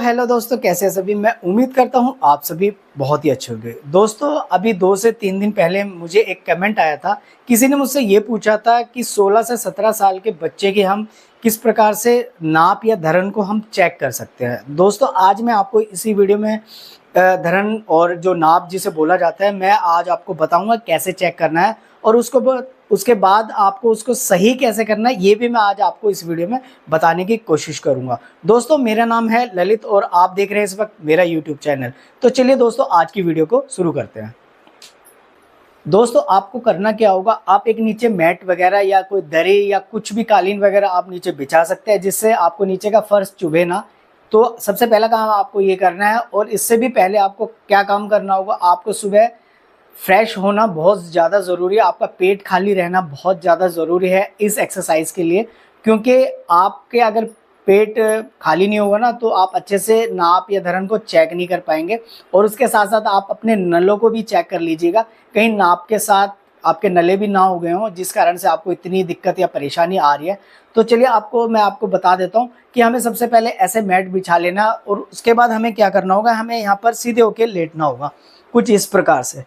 Hello दोस्तों, कैसे हैं सभी। मैं उम्मीद करता हूं आप सभी बहुत ही अच्छे होंगे। दोस्तों, अभी 2 से 3 दिन पहले मुझे एक कमेंट आया था। किसी ने मुझसे ये पूछा था कि 16 से 17 साल के बच्चे की हम किस प्रकार से नाप या धरण को हम चेक कर सकते हैं। दोस्तों, आज मैं आपको इसी वीडियो में धरण और जो नाप जिसे बोला जाता है, मैं आज आपको बताऊंगा कैसे चेक करना है और उसके बाद आपको उसको सही कैसे करना है, ये भी मैं आज आपको इस वीडियो में बताने की कोशिश करूंगा। दोस्तों, मेरा नाम है ललित और आप देख रहे हैं इस वक्त मेरा यूट्यूब चैनल। तो चलिए दोस्तों, आज की वीडियो को शुरू करते हैं। दोस्तों, आपको करना क्या होगा, आप एक नीचे मैट वगैरह या कोई दरी या कुछ भी कालीन वगैरह आप नीचे बिछा सकते हैं, जिससे आपको नीचे का फर्श चुभे ना। तो सबसे पहला काम आपको ये करना है, और इससे भी पहले आपको क्या काम करना होगा, आपको सुबह फ्रेश होना बहुत ज़्यादा ज़रूरी है। आपका पेट खाली रहना बहुत ज़्यादा ज़रूरी है इस एक्सरसाइज के लिए, क्योंकि आपके अगर पेट खाली नहीं होगा ना, तो आप अच्छे से नाप या धरण को चेक नहीं कर पाएंगे। और उसके साथ साथ आप अपने नलों को भी चेक कर लीजिएगा, कहीं नाप के साथ आपके नले भी ना हो गए हों, जिस कारण से आपको इतनी दिक्कत या परेशानी आ रही है। तो चलिए मैं आपको बता देता हूँ कि हमें सबसे पहले ऐसे मैट बिछा लेना, और उसके बाद हमें क्या करना होगा, हमें यहाँ पर सीधे होके लेटना होगा कुछ इस प्रकार से।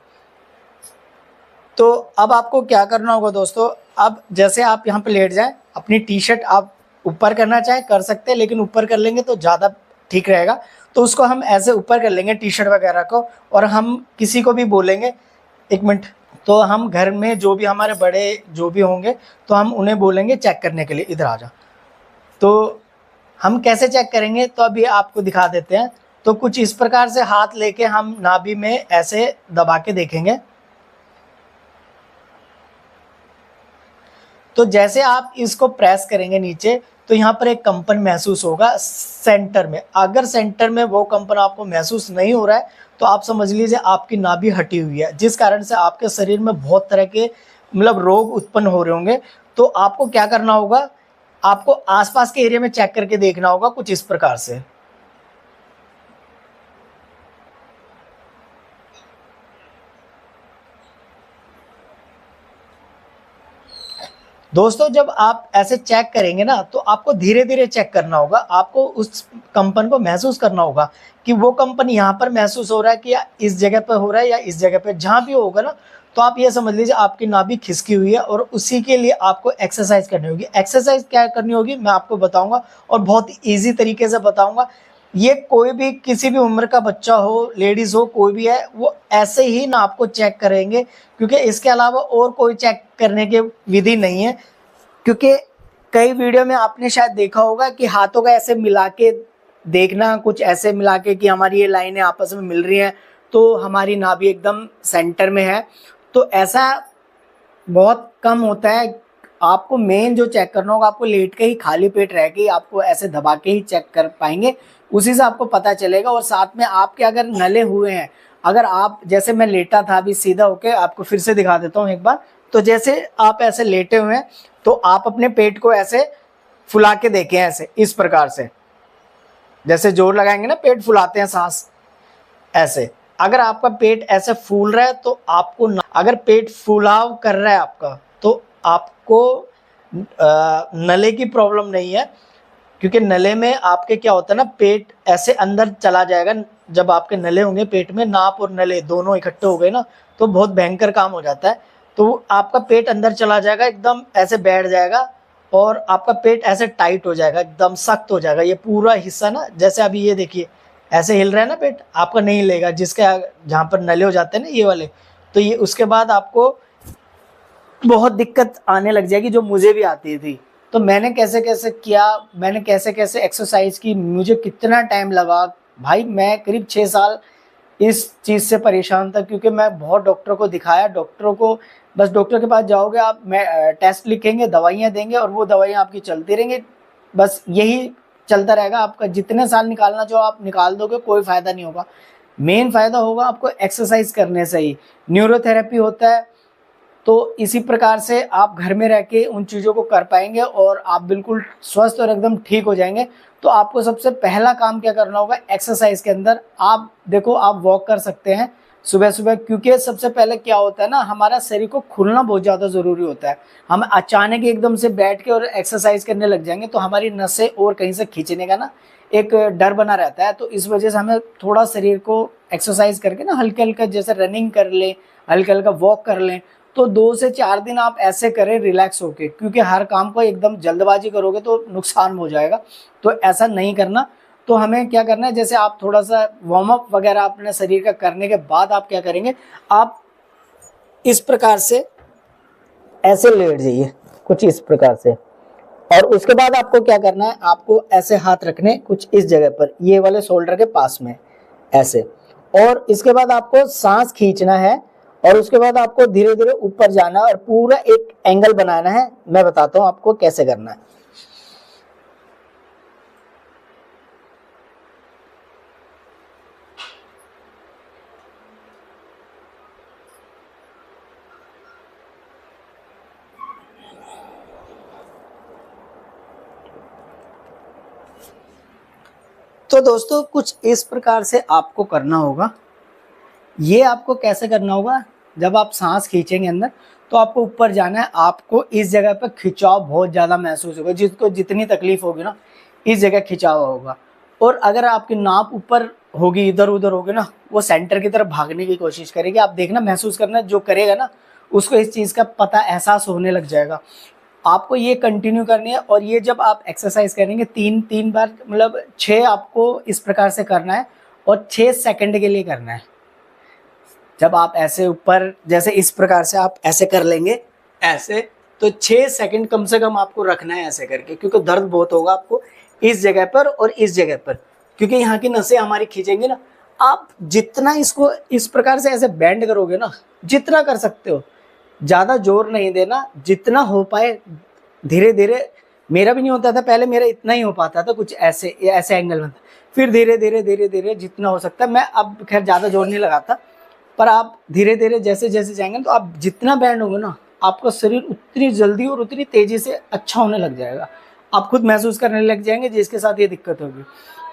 तो अब आपको क्या करना होगा दोस्तों, अब जैसे आप यहाँ पे लेट जाएं, अपनी टी शर्ट आप ऊपर करना चाहे कर सकते हैं, लेकिन ऊपर कर लेंगे तो ज़्यादा ठीक रहेगा। तो उसको हम ऐसे ऊपर कर लेंगे टी शर्ट वगैरह को, और हम किसी को भी बोलेंगे, एक मिनट, तो हम घर में जो भी हमारे बड़े जो भी होंगे, तो हम उन्हें बोलेंगे चेक करने के लिए, इधर आ जा। तो हम कैसे चेक करेंगे, तो अभी आपको दिखा देते हैं। तो कुछ इस प्रकार से हाथ लेके हम नाभि में ऐसे दबा के देखेंगे। तो जैसे आप इसको प्रेस करेंगे नीचे, तो यहाँ पर एक कंपन महसूस होगा सेंटर में। अगर सेंटर में वो कंपन आपको महसूस नहीं हो रहा है, तो आप समझ लीजिए आपकी नाभि हटी हुई है, जिस कारण से आपके शरीर में बहुत तरह के रोग उत्पन्न हो रहे होंगे। तो आपको क्या करना होगा, आपको आसपास के एरिया में चेक करके देखना होगा कुछ इस प्रकार से। दोस्तों, जब आप ऐसे चेक करेंगे ना, तो आपको धीरे धीरे चेक करना होगा। आपको उस कंपन को महसूस करना होगा कि वो कंपन यहाँ पर महसूस हो रहा है कि या इस जगह पर हो रहा है या इस जगह पर, जहाँ भी होगा ना, तो आप ये समझ लीजिए आपकी नाभि खिसकी हुई है, और उसी के लिए आपको एक्सरसाइज करनी होगी। एक्सरसाइज क्या करनी होगी मैं आपको बताऊंगा, और बहुत ईजी तरीके से बताऊंगा। ये कोई भी किसी भी उम्र का बच्चा हो, लेडीज हो, कोई भी है, वो ऐसे ही ना आपको चेक करेंगे, क्योंकि इसके अलावा और कोई चेक करने की विधि नहीं है। क्योंकि कई वीडियो में आपने शायद देखा होगा कि हाथों का ऐसे मिला के देखना, कुछ ऐसे मिला के कि हमारी ये लाइनें आपस में मिल रही हैं, तो हमारी नाभि एकदम सेंटर में है। तो ऐसा बहुत कम होता है। आपको मेन जो चेक करना होगा, आपको लेट के ही खाली पेट रह के ही आपको ऐसे दबा के ही चेक कर पाएंगे, उसी से आपको पता चलेगा। और साथ में आपके अगर नले हुए हैं, अगर आप जैसे मैं लेटा था अभी सीधा होके, आपको फिर से दिखा देता हूँ एक बार। तो जैसे आप ऐसे लेटे हुए हैं, तो आप अपने पेट को ऐसे फुला के देखें, ऐसे इस प्रकार से, जैसे जोर लगाएंगे ना, पेट फुलाते हैं सांस, ऐसे। अगर आपका पेट ऐसे फूल रहा है, तो आपको अगर पेट फुलाव कर रहा है आपका, तो आपको नले की प्रॉब्लम नहीं है। क्योंकि नले में आपके क्या होता है ना, पेट ऐसे अंदर चला जाएगा। जब आपके नले होंगे पेट में, नाप और नले दोनों इकट्ठे हो गए ना, तो बहुत भयंकर काम हो जाता है। तो आपका पेट अंदर चला जाएगा, एकदम ऐसे बैठ जाएगा, और आपका पेट ऐसे टाइट हो जाएगा, एकदम सख्त हो जाएगा। ये पूरा हिस्सा ना, जैसे अभी ये देखिए ऐसे हिल रहा है ना पेट, आपका नहीं हिलेगा, जिसका जहाँ पर नले हो जाते हैं ना, ये वाले। तो ये उसके बाद आपको बहुत दिक्कत आने लग जाएगी, जो मुझे भी आती थी। तो मैंने कैसे कैसे किया, मैंने कैसे कैसे एक्सरसाइज की, मुझे कितना टाइम लगा भाई। मैं करीब 6 साल इस चीज़ से परेशान था, क्योंकि मैं बहुत डॉक्टर को दिखाया। डॉक्टरों को, बस डॉक्टर के पास जाओगे आप, मैं टेस्ट लिखेंगे, दवाइयाँ देंगे, और वो दवाइयाँ आपकी चलती रहेंगी। बस यही चलता रहेगा। आपका जितने साल निकालना चाहो आप निकाल दोगे, कोई फ़ायदा नहीं होगा। मेन फ़ायदा होगा आपको एक्सरसाइज करने से ही। न्यूरोथेरेपी होता है, तो इसी प्रकार से आप घर में रह के उन चीज़ों को कर पाएंगे, और आप बिल्कुल स्वस्थ और एकदम ठीक हो जाएंगे। तो आपको सबसे पहला काम क्या करना होगा, एक्सरसाइज के अंदर आप देखो, आप वॉक कर सकते हैं सुबह सुबह। क्योंकि सबसे पहले क्या होता है ना, हमारा शरीर को खुलना बहुत ज़्यादा ज़रूरी होता है। हम अचानक एकदम से बैठ के और एक्सरसाइज करने लग जाएंगे, तो हमारी नसें और कहीं से खींचने का ना एक डर बना रहता है। तो इस वजह से हमें थोड़ा शरीर को एक्सरसाइज करके ना हल्के हल्के जैसे रनिंग कर लें, हल्का हल्का वॉक कर लें। तो 2 से 4 दिन आप ऐसे करें रिलैक्स होके, क्योंकि हर काम को एकदम जल्दबाजी करोगे तो नुकसान हो जाएगा। तो ऐसा नहीं करना। तो हमें क्या करना है, जैसे आप थोड़ा सा वार्म अप वगैरह अपने शरीर का करने के बाद आप क्या करेंगे, आप इस प्रकार से ऐसे लेट जाइए, कुछ इस प्रकार से। और उसके बाद आपको क्या करना है, आपको ऐसे हाथ रखने कुछ इस जगह पर, ये वाले शोल्डर के पास में ऐसे। और इसके बाद आपको सांस खींचना है और उसके बाद आपको धीरे धीरे ऊपर जाना है और पूरा एक एंगल बनाना है। मैं बताता हूं आपको कैसे करना है। तो दोस्तों कुछ इस प्रकार से आपको करना होगा। ये आपको कैसे करना होगा, जब आप सांस खींचेंगे अंदर तो आपको ऊपर जाना है। आपको इस जगह पर खिंचाव बहुत ज़्यादा महसूस होगा, जिसको जितनी तकलीफ होगी ना इस जगह खिंचाव होगा। और अगर आपकी नाप ऊपर होगी, इधर उधर होगी ना, वो सेंटर की तरफ भागने की कोशिश करेगी। आप देखना, महसूस करना, जो करेगा ना उसको इस चीज़ का पता एहसास होने लग जाएगा। आपको ये कंटिन्यू करनी है। और ये जब आप एक्सरसाइज करेंगे 3 बार, मतलब 6 आपको इस प्रकार से करना है और 6 सेकंड के लिए करना है। जब आप ऐसे ऊपर जैसे इस प्रकार से आप ऐसे कर लेंगे ऐसे, तो 6 सेकंड कम से कम आपको रखना है ऐसे करके, क्योंकि दर्द बहुत होगा आपको इस जगह पर और इस जगह पर, क्योंकि यहाँ की नसें हमारी खींचेंगे ना। आप जितना इसको इस प्रकार से ऐसे बेंड करोगे ना, जितना कर सकते हो, ज़्यादा जोर नहीं देना, जितना हो पाए धीरे धीरे। मेरा भी नहीं होता था पहले, मेरा इतना ही हो पाता था, कुछ ऐसे ऐसे एंगल में। फिर धीरे धीरे धीरे धीरे जितना हो सकता है, मैं अब खैर ज़्यादा जोर नहीं लगाता, पर आप धीरे धीरे जैसे जैसे जाएंगे तो आप जितना बैंड होंगे ना, आपका शरीर उतनी जल्दी और उतनी तेज़ी से अच्छा होने लग जाएगा। आप खुद महसूस करने लग जाएंगे जिसके साथ ये दिक्कत होगी।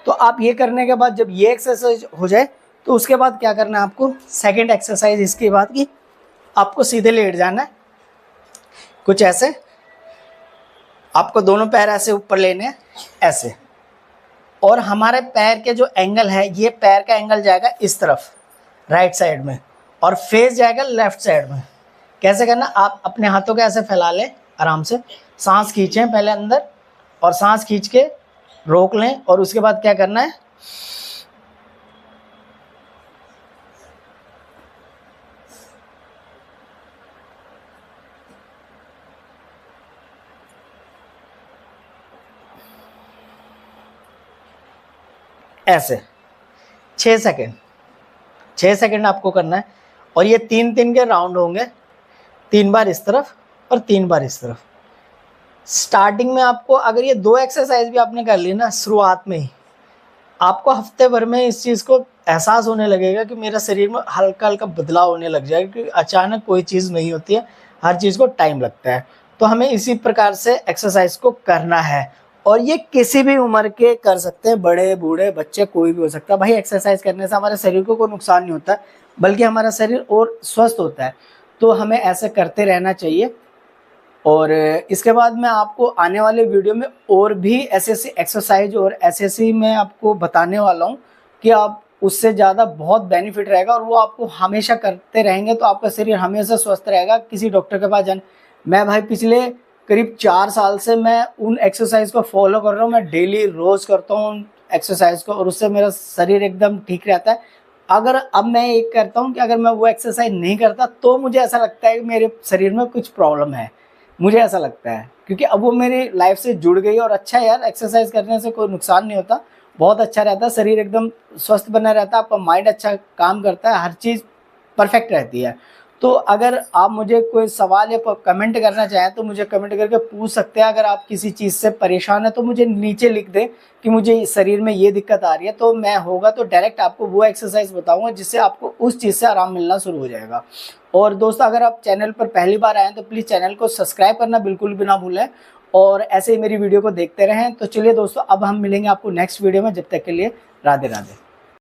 तो आप ये करने के बाद जब ये एक्सरसाइज हो जाए तो उसके बाद क्या करना है आपको, सेकेंड एक्सरसाइज इसके बाद की, आपको सीधे लेट जाना है कुछ ऐसे। आपको दोनों पैर ऐसे ऊपर लेने हैं ऐसे, और हमारे पैर के जो एंगल है, ये पैर का एंगल जाएगा इस तरफ राइट साइड में और फेस जाएगा लेफ्ट साइड में। कैसे करना, आप अपने हाथों को ऐसे फैला लें आराम से, सांस खींचें पहले अंदर और सांस खींच के रोक लें। और उसके बाद क्या करना है, ऐसे 6 सेकंड, 6 सेकंड आपको करना है। और ये 3 के राउंड होंगे, 3 बार इस तरफ और 3 बार इस तरफ। स्टार्टिंग में आपको अगर ये 2 एक्सरसाइज भी आपने कर ली ना शुरुआत में ही, आपको हफ्ते भर में इस चीज़ को एहसास होने लगेगा कि मेरा शरीर में हल्का हल्का बदलाव होने लग जाएगा, क्योंकि अचानक कोई चीज़ नहीं होती है, हर चीज़ को टाइम लगता है। तो हमें इसी प्रकार से एक्सरसाइज को करना है। और ये किसी भी उम्र के कर सकते हैं, बड़े बूढ़े बच्चे कोई भी हो सकता है भाई। एक्सरसाइज करने से हमारे शरीर को कोई नुकसान नहीं होता, बल्कि हमारा शरीर और स्वस्थ होता है। तो हमें ऐसे करते रहना चाहिए। और इसके बाद मैं आपको आने वाले वीडियो में और भी ऐसे एक्सरसाइज और ऐसे मैं आपको बताने वाला हूँ कि आप उससे ज़्यादा बहुत बेनिफिट रहेगा, और वो आपको हमेशा करते रहेंगे तो आपका शरीर हमेशा स्वस्थ रहेगा। किसी डॉक्टर के पास जाने, मैं भाई पिछले करीब 4 साल से मैं उन एक्सरसाइज को फॉलो कर रहा हूँ। मैं डेली रोज़ करता हूँ उन एक्सरसाइज को, और उससे मेरा शरीर एकदम ठीक रहता है। अगर अब मैं एक करता हूँ कि अगर मैं वो एक्सरसाइज नहीं करता तो मुझे ऐसा लगता है कि मेरे शरीर में कुछ प्रॉब्लम है, मुझे ऐसा लगता है, क्योंकि अब वो मेरी लाइफ से जुड़ गई। और अच्छा है यार, एक्सरसाइज करने से कोई नुकसान नहीं होता, बहुत अच्छा रहता है, शरीर एकदम स्वस्थ बना रहता है, आपका माइंड अच्छा काम करता है, हर चीज़ परफेक्ट रहती है। तो अगर आप मुझे कोई सवाल या कमेंट करना चाहें तो मुझे कमेंट करके पूछ सकते हैं। अगर आप किसी चीज़ से परेशान है तो मुझे नीचे लिख दें कि मुझे शरीर में ये दिक्कत आ रही है, तो मैं होगा तो डायरेक्ट आपको वो एक्सरसाइज बताऊंगा जिससे आपको उस चीज़ से आराम मिलना शुरू हो जाएगा। और दोस्तों, अगर आप चैनल पर पहली बार आए तो प्लीज़ चैनल को सब्सक्राइब करना बिल्कुल भी ना भूलें, और ऐसे ही मेरी वीडियो को देखते रहें। तो चलिए दोस्तों, अब हम मिलेंगे आपको नेक्स्ट वीडियो में। जब तक के लिए राधे राधे।